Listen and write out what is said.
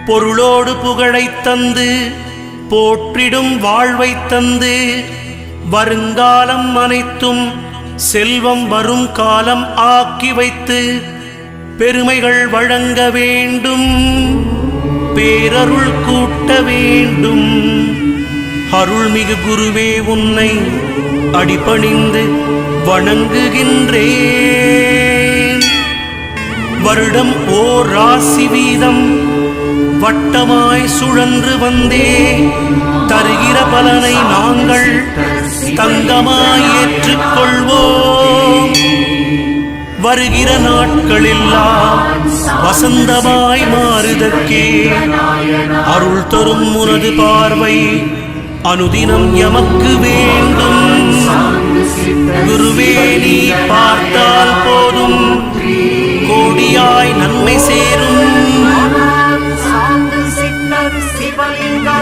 பொருளோடு புகழைத் தந்து போற்றிடும் வாழ்வைத் தந்து வருங்காலம் அனைத்தும் செல்வம் வரும் காலம் ஆக்கி வைத்து பெருமைகள் வழங்க வேண்டும், பேரருள் கூட்ட வேண்டும். அருள்மிகு குருவே, உன்னை அடிபணிந்து வணங்குகின்றேன். வருடம் ஓர் ராசி வீதம் வட்டமாய் சுழன்று வந்தே தருகிற பலனை நாங்கள் தங்கமாய் ஏற்றுக்கொள்வோம். வருகிற நாட்களெல்லாம் வசந்தமாய் மாறுதற்கே அருள் தரும் உனது பார்வை அனுதினம் எமக்கு வேண்டும். குருவே, நீ பார்த்தால் போதும் கோடியாய் நன்மை சேரும். சிவலிங்க